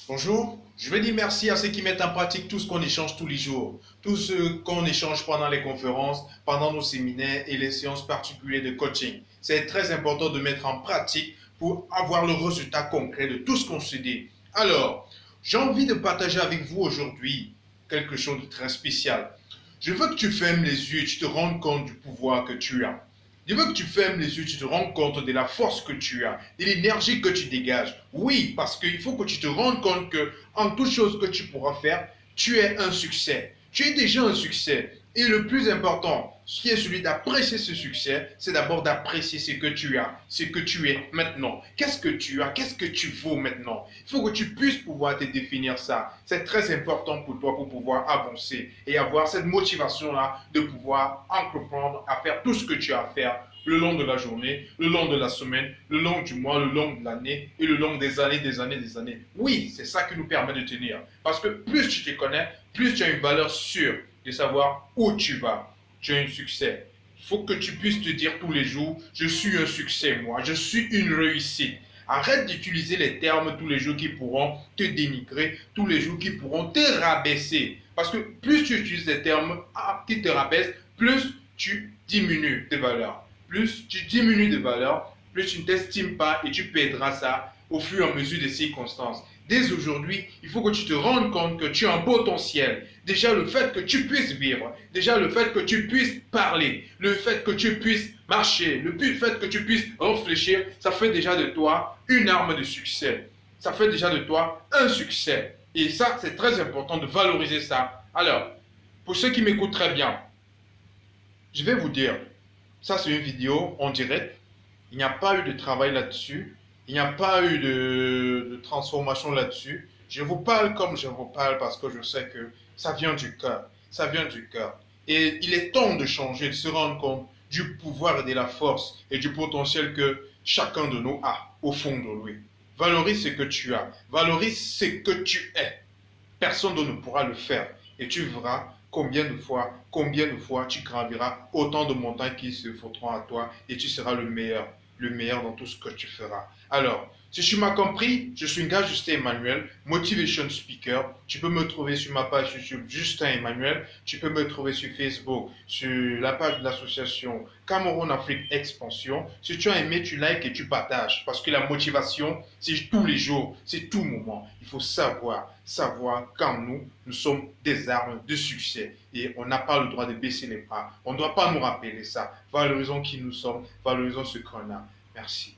Bonjour, je vais dire merci à ceux qui mettent en pratique tout ce qu'on échange tous les jours, tout ce qu'on échange pendant les conférences, pendant nos séminaires et les séances particulières de coaching. C'est très important de mettre en pratique pour avoir le résultat concret de tout ce qu'on se dit. Alors, j'ai envie de partager avec vous aujourd'hui quelque chose de très spécial. Je veux que tu fermes les yeux et tu te rendes compte du pouvoir que tu as. Je veux que tu fermes les yeux, tu te rends compte de la force que tu as, de l'énergie que tu dégages. Oui, parce qu'il faut que tu te rendes compte que en toute chose que tu pourras faire, tu es un succès. Tu es déjà un succès. Et le plus important, ce qui est celui d'apprécier ce succès, c'est d'abord d'apprécier ce que tu as, ce que tu es maintenant. Qu'est-ce que tu as? Qu'est-ce que tu vaux maintenant? Il faut que tu puisses pouvoir te définir ça. C'est très important pour toi pour pouvoir avancer et avoir cette motivation-là de pouvoir entreprendre à faire tout ce que tu as à faire le long de la journée, le long de la semaine, le long du mois, le long de l'année et le long des années, des années, des années. Oui, c'est ça qui nous permet de tenir. Parce que plus tu te connais, plus tu as une valeur sûre de savoir où tu vas. Tu as un succès. Il faut que tu puisses te dire tous les jours, je suis un succès, moi, je suis une réussite. Arrête d'utiliser les termes tous les jours qui pourront te dénigrer, tous les jours qui pourront te rabaisser. Parce que plus tu utilises des termes qui te rabaissent, plus tu diminues tes valeurs. Plus tu diminues de valeur, plus tu ne t'estimes pas et tu perdras ça au fur et à mesure des circonstances. Dès aujourd'hui, il faut que tu te rendes compte que tu as un potentiel. Déjà le fait que tu puisses vivre, déjà le fait que tu puisses parler, le fait que tu puisses marcher, le fait que tu puisses réfléchir, ça fait déjà de toi une arme de succès. Ça fait déjà de toi un succès. Et ça, c'est très important de valoriser ça. Alors, pour ceux qui m'écoutent très bien, je vais vous dire, ça c'est une vidéo en direct. Il n'y a pas eu de travail là-dessus. Il n'y a pas eu de transformation là-dessus. Je vous parle comme je vous parle parce que je sais que ça vient du cœur. Ça vient du cœur. Et il est temps de changer, de se rendre compte du pouvoir et de la force et du potentiel que chacun de nous a au fond de lui. Valorise ce que tu as. Valorise ce que tu es. Personne d'autre ne pourra le faire. Et tu verras combien de fois tu graviras autant de montagnes qui se frotteront à toi et tu seras le meilleur dans tout ce que tu feras. Alors, si tu m'as compris, je suis Nga Justin Emmanuel, Motivation Speaker. Tu peux me trouver sur ma page YouTube Justin Emmanuel. Tu peux me trouver sur Facebook, sur la page de l'association Cameroun Afrique Expansion. Si tu as aimé, tu likes et tu partages. Parce que la motivation, c'est tous les jours, c'est tout moment. Il faut savoir qu'en nous, nous sommes des armes de succès. Et on n'a pas le droit de baisser les bras. On ne doit pas nous rappeler ça. Valorisons qui nous sommes, valorisons ce qu'on a. Merci.